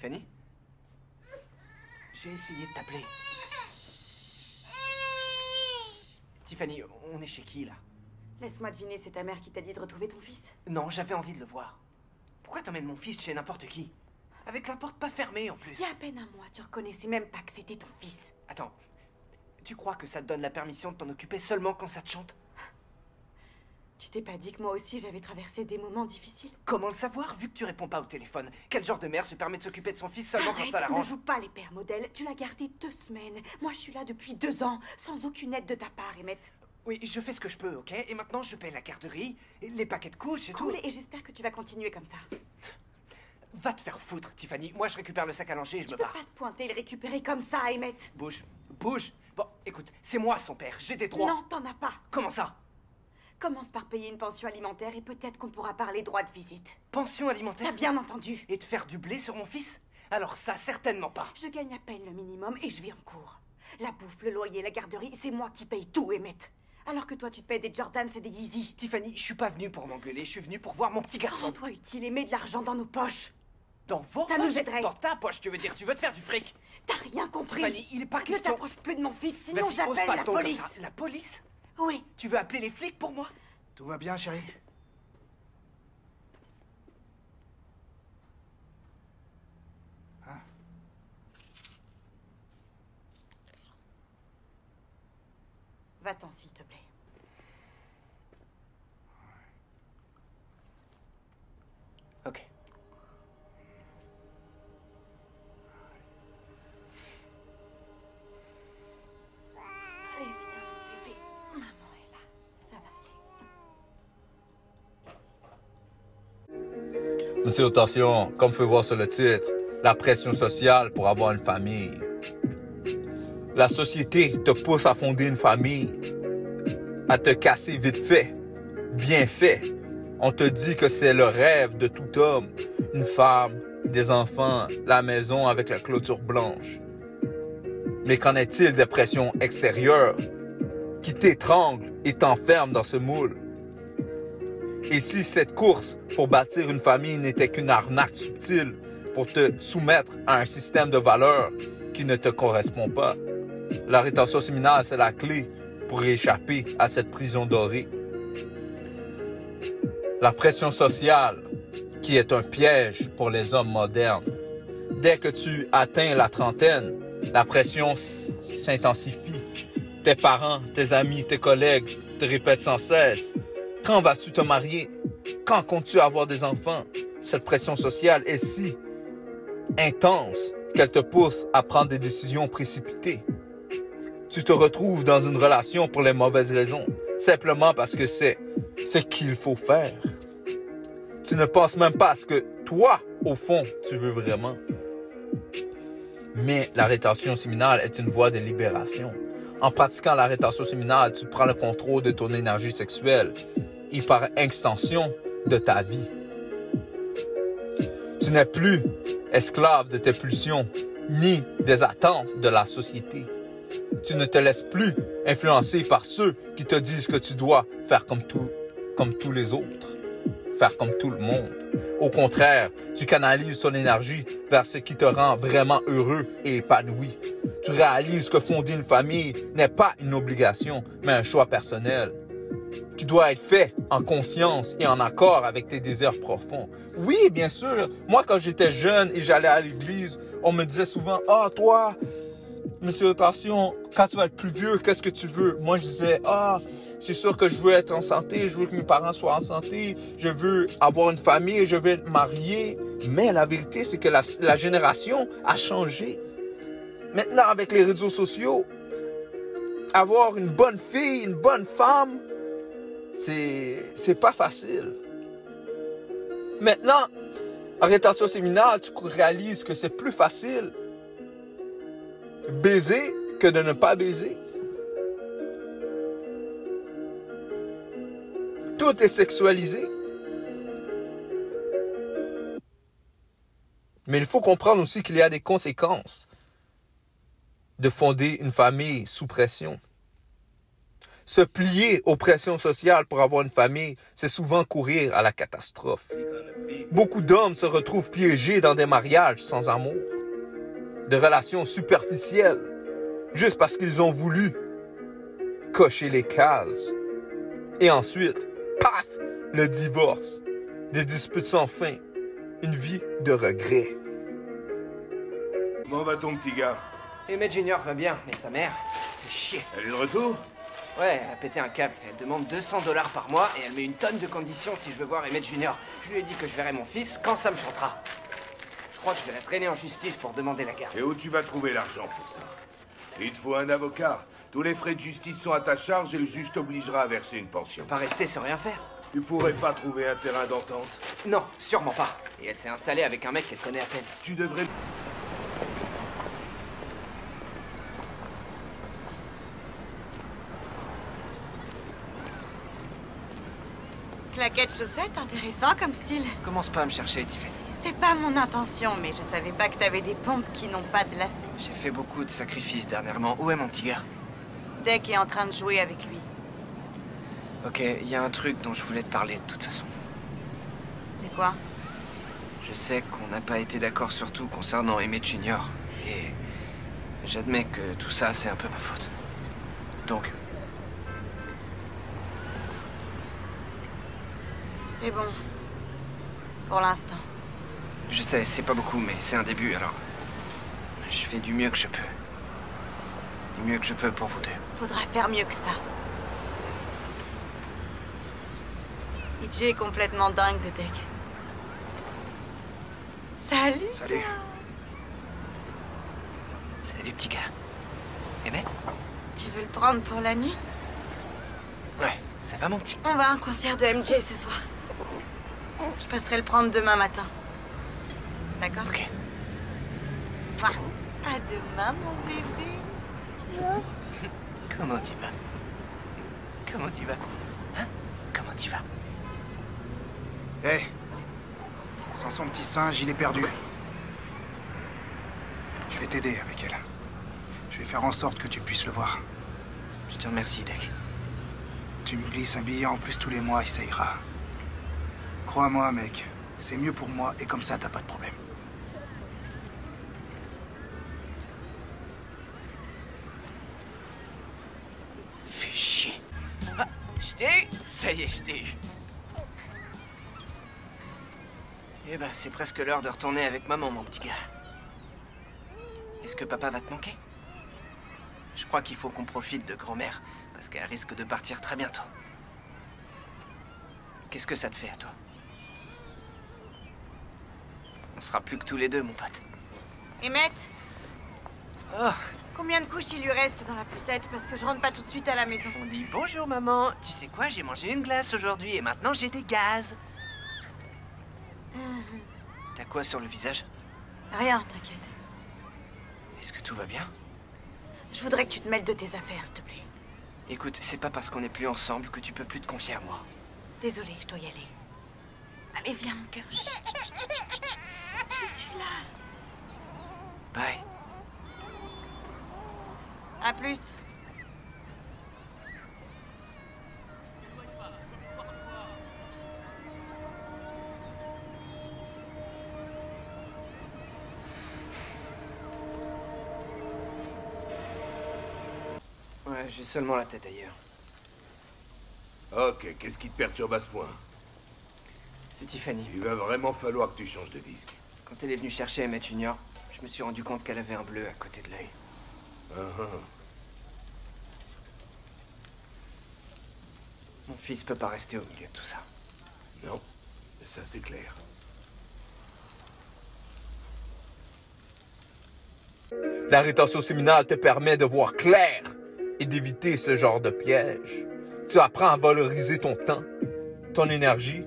Tiffany? J'ai essayé de t'appeler. Tiffany, on est chez qui, là? Laisse-moi deviner, c'est ta mère qui t'a dit de retrouver ton fils? Non, j'avais envie de le voir. Pourquoi t'emmènes mon fils chez n'importe qui? Avec la porte pas fermée, en plus. Il y a à peine un mois, tu reconnaissais même pas que c'était ton fils. Attends, tu crois que ça te donne la permission de t'en occuper seulement quand ça te chante? Tu t'es pas dit que moi aussi j'avais traversé des moments difficiles? Comment le savoir, vu que tu réponds pas au téléphone? Quel genre de mère se permet de s'occuper de son fils seulement quand ça Arrête, ne l'arrange? joue pas les pères modèles. Tu l'as gardé 2 semaines. Moi, je suis là depuis 2 ans, sans aucune aide de ta part, Emmett. Oui, je fais ce que je peux, ok? Et maintenant, je paye la garderie, les paquets de couches et Cool, tout. et j'espère que tu vas continuer comme ça. Va te faire foutre, Tiffany. Moi, je récupère le sac à langer et je Tu me peux barre. pas te pointer et le récupérer comme ça, Emmett. Bouge, bouge. Bon, écoute, c'est moi son père. J'ai des droits. Non, t'en as pas. Comment ça? Commence par payer une pension alimentaire et peut-être qu'on pourra parler droit de visite. Pension alimentaire? T'as bien entendu. Et te faire du blé sur mon fils? Alors ça, certainement pas. Je gagne à peine le minimum et je vis en cours. La bouffe, le loyer, la garderie, c'est moi qui paye tout, Emmett. Alors que toi, tu te payes des Jordans et des Yeezy. Tiffany, je suis pas venu pour m'engueuler. Je suis venu pour voir mon petit garçon. Rends-toi utile et mets de l'argent dans nos poches. Dans vos Ça poches? nous aiderait. Dans ta poche, tu veux dire? Tu veux te faire du fric? T'as rien compris. Tiffany, il est pas Ne question... t'approche plus de mon fils, sinon Vas-y, ose j'appelle pas la le ton comme police. ça. La police? Oui. Tu veux appeler les flics pour moi? Tout va bien, chérie? Hein? Va-t'en, s'il te plaît. Ok. Allez, viens, bébé. Maman est là. Ça va aller. Monsieur, attention, comme vous pouvez voir sur le titre, la pression sociale pour avoir une famille. La société te pousse à fonder une famille, à te casser vite fait, bien fait. On te dit que c'est le rêve de tout homme, une femme, des enfants, la maison avec la clôture blanche. Mais qu'en est-il des pressions extérieures qui t'étranglent et t'enferment dans ce moule? Et si cette course pour bâtir une famille n'était qu'une arnaque subtile pour te soumettre à un système de valeurs qui ne te correspond pas? La rétention séminale, c'est la clé pour échapper à cette prison dorée. La pression sociale, qui est un piège pour les hommes modernes. Dès que tu atteins la trentaine, la pression s'intensifie. Tes parents, tes amis, tes collègues te répètent sans cesse: quand vas-tu te marier? Quand comptes-tu avoir des enfants? Cette pression sociale est si intense qu'elle te pousse à prendre des décisions précipitées. Tu te retrouves dans une relation pour les mauvaises raisons, simplement parce que c'est ce qu'il faut faire. Tu ne penses même pas à ce que toi, au fond, tu veux vraiment. Mais la rétention séminale est une voie de libération. En pratiquant la rétention séminale, tu prends le contrôle de ton énergie sexuelle et par extension de ta vie. Tu n'es plus esclave de tes pulsions ni des attentes de la société. Tu ne te laisses plus influencer par ceux qui te disent que tu dois faire comme tous les autres, faire comme tout le monde. Au contraire, tu canalises ton énergie vers ce qui te rend vraiment heureux et épanoui. Tu réalises que fonder une famille n'est pas une obligation, mais un choix personnel qui doit être fait en conscience et en accord avec tes désirs profonds. Oui, bien sûr, moi quand j'étais jeune et j'allais à l'église, on me disait souvent: « Ah, toi, monsieur, attention, quand tu vas être plus vieux, qu'est-ce que tu veux? » Moi, je disais: « Ah, c'est sûr que je veux être en santé, je veux que mes parents soient en santé, je veux avoir une famille, je veux être marié. » Mais la vérité, c'est que la génération a changé. Maintenant, avec les réseaux sociaux, avoir une bonne fille, une bonne femme, c'est pas facile. Maintenant, en rétention séminale, tu réalises que c'est plus facile baiser que de ne pas baiser. Tout est sexualisé. Mais il faut comprendre aussi qu'il y a des conséquences de fonder une famille sous pression. Se plier aux pressions sociales pour avoir une famille, c'est souvent courir à la catastrophe. Beaucoup d'hommes se retrouvent piégés dans des mariages sans amour, des relations superficielles, juste parce qu'ils ont voulu cocher les cases. Et ensuite, paf, le divorce, des disputes sans fin, une vie de regret. Comment va ton petit gars? Emmett Junior va bien, mais sa mère, fait chier. Elle est de retour? Ouais, elle a pété un câble. Elle demande 200 $ par mois et elle met une tonne de conditions si je veux voir Emmett Junior. Je lui ai dit que je verrai mon fils quand ça me chantera. Je crois que je vais la traîner en justice pour demander la garde. Et où tu vas trouver l'argent pour ça? Il te faut un avocat. Tous les frais de justice sont à ta charge et le juge t'obligera à verser une pension. Pas rester sans rien faire. Tu pourrais pas trouver un terrain d'entente? Non, sûrement pas. Et elle s'est installée avec un mec qu'elle connaît à peine. Tu devrais... Claquettes chaussettes, intéressant comme style. Commence pas à me chercher, Tiffany. C'est pas mon intention, mais je savais pas que t'avais des pompes qui n'ont pas de lacets. J'ai fait beaucoup de sacrifices dernièrement. Où est mon petit gars? Deck est en train de jouer avec lui. Ok, il y a un truc dont je voulais te parler de toute façon. C'est quoi? Je sais qu'on n'a pas été d'accord sur tout concernant Emmett Junior. Et j'admets que tout ça, c'est un peu ma faute. Donc, C'est bon. Pour l'instant. je sais, c'est pas beaucoup, mais c'est un début, alors... Je fais du mieux que je peux. Du mieux que je peux pour vous deux. Faudra faire mieux que ça. EJ est complètement dingue de Deck. Salut. Salut. Salut, petit gars. Emmett? Tu veux le prendre pour la nuit? Ouais, ça va, mon petit? On va à un concert de MJ ce soir. Je passerai le prendre demain matin. D'accord? Ok. Mouah. À demain, mon bébé. Comment tu vas? Comment tu vas? Hein? Comment tu vas? Hé, sans son petit singe, il est perdu. Je vais t'aider avec elle. Je vais faire en sorte que tu puisses le voir. Je te remercie, Deck. Tu me glisses un billet en plus tous les mois et ça ira. Crois-moi, mec, c'est mieux pour moi et comme ça, t'as pas de problème. Fais chier. Ah, je t'ai eu. Ça y est, je t'ai eu. Eh ben, c'est presque l'heure de retourner avec maman, mon petit gars. Est-ce que papa va te manquer? Je crois qu'il faut qu'on profite de grand-mère, parce qu'elle risque de partir très bientôt. Qu'est-ce que ça te fait à toi? On sera plus que tous les deux, mon pote. Emmett, Oh, combien de couches il lui reste dans la poussette? Parce que je rentre pas tout de suite à la maison. on dit bonjour, maman. Tu sais quoi, j'ai mangé une glace aujourd'hui et maintenant j'ai des gaz. T'as quoi sur le visage? Rien, t'inquiète. Est-ce que tout va bien? Je voudrais que tu te mêles de tes affaires, s'il te plaît. Écoute, c'est pas parce qu'on n'est plus ensemble que tu peux plus te confier à moi. Désolée, je dois y aller. Allez, viens, mon cœur. Chut, chut, chut, chut, chut. Je suis là. Bye. À plus. Ouais, j'ai seulement la tête ailleurs. Ok, qu'est-ce qui te perturbe à ce point? C'est Tiffany. Il va vraiment falloir que tu changes de disque. Quand elle est venue chercher Emmett Junior, je me suis rendu compte qu'elle avait un bleu à côté de l'œil. Mon fils peut pas rester au milieu de tout ça. Non, ça c'est clair. La rétention séminale te permet de voir clair et d'éviter ce genre de piège. Tu apprends à valoriser ton temps, ton énergie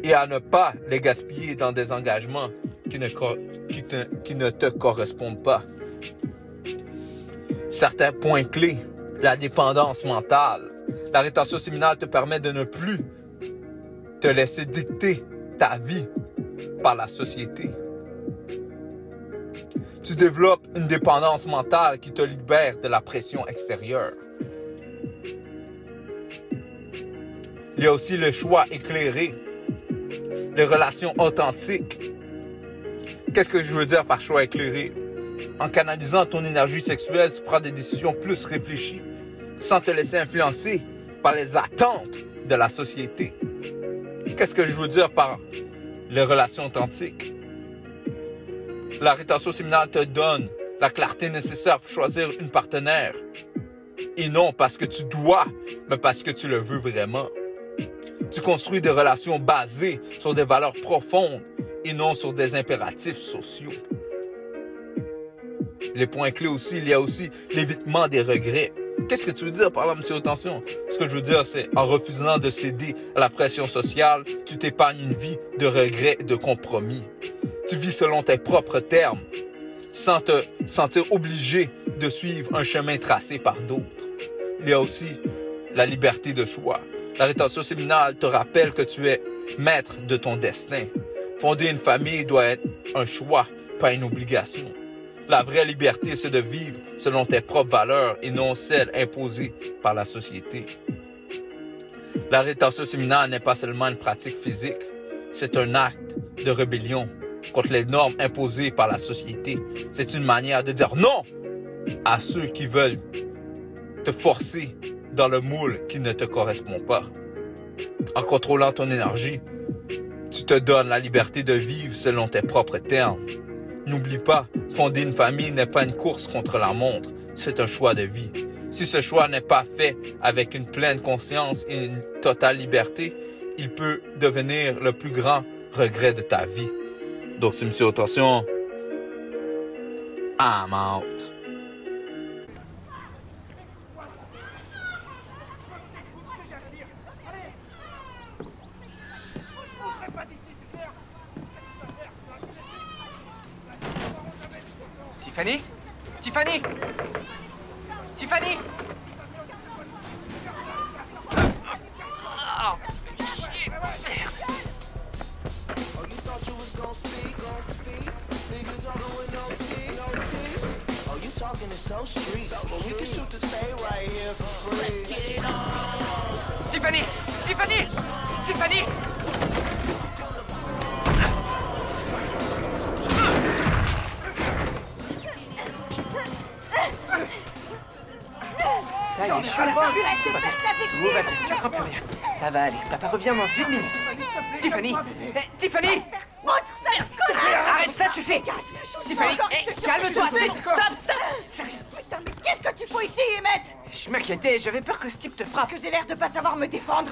et à ne pas les gaspiller dans des engagements qui ne te correspondent pas. Certains points clés, la dépendance mentale. La rétention séminale te permet de ne plus te laisser dicter ta vie par la société. Tu développes une dépendance mentale qui te libère de la pression extérieure. Il y a aussi le choix éclairé, les relations authentiques. Qu'est-ce que je veux dire par choix éclairé? En canalisant ton énergie sexuelle, tu prends des décisions plus réfléchies, sans te laisser influencer par les attentes de la société. Qu'est-ce que je veux dire par les relations authentiques? La rétention séminale te donne la clarté nécessaire pour choisir une partenaire. Et non parce que tu dois, mais parce que tu le veux vraiment. Tu construis des relations basées sur des valeurs profondes et non sur des impératifs sociaux. Les points clés aussi, il y a aussi l'évitement des regrets. Qu'est-ce que tu veux dire par là, monsieur Attention? Ce que je veux dire, c'est en refusant de céder à la pression sociale, tu t'épargnes une vie de regrets et de compromis. Tu vis selon tes propres termes, sans te sentir obligé de suivre un chemin tracé par d'autres. Il y a aussi la liberté de choix. La rétention séminale te rappelle que tu es maître de ton destin. Fonder une famille doit être un choix, pas une obligation. La vraie liberté, c'est de vivre selon tes propres valeurs et non celles imposées par la société. La rétention séminale n'est pas seulement une pratique physique, c'est un acte de rébellion contre les normes imposées par la société. C'est une manière de dire non à ceux qui veulent te forcer dans le moule qui ne te correspond pas. En contrôlant ton énergie, tu te donnes la liberté de vivre selon tes propres termes. N'oublie pas, fonder une famille n'est pas une course contre la montre, c'est un choix de vie. Si ce choix n'est pas fait avec une pleine conscience et une totale liberté, il peut devenir le plus grand regret de ta vie. Donc, c'est monsieur Attention, I'm out. Tiffany? Tiffany? Tiffany? Oh, chier, merde. Tiffany! Tiffany! Tiffany! Ça y est, je suis là. Tout va bien. Tout va bien. Tu crains plus rien. Ça va aller. Papa revient dans 1 minute. Tiffany! Tiffany! Arrête, ça suffit! Tiffany, calme-toi! Stop! Sérieux? Putain, mais qu'est-ce que tu fous ici, Emmett? Je m'inquiétais, j'avais peur que ce type te frappe. Que j'ai l'air de pas savoir me défendre.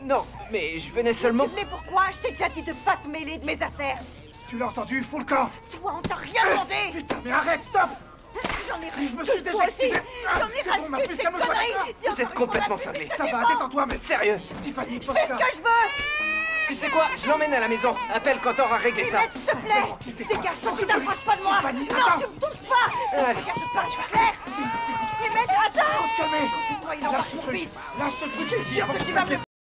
Non, mais je venais seulement... Tu venais pourquoi? Je t'ai déjà dit de pas te mêler de mes affaires. Tu l'as entendu, fous le camp! Toi, on t'a rien demandé. Putain, mais arrête, stop! J'en ai Je me suis déjà excusé! J'en ai ras le cul de tes conneries. Vous êtes complètement cinglés. Ça va, détends-toi, mec! Sérieux? Tiffany, pose Fais ce ça! que je veux. Tu sais quoi? Je l'emmène à la maison. Appelle quand t'auras réglé ça. Emmett, s'il te plaît. Dégage-toi, tu t'approches pas de moi. Tiffany, non, attends. tu me touches pas. Ça me Allez. regarde pas, je vais clair. Emmett, attends. Calme! Toi, il en Lâche marche ce mon truc! fils. Lâche ce truc! Je te jure que tu vas me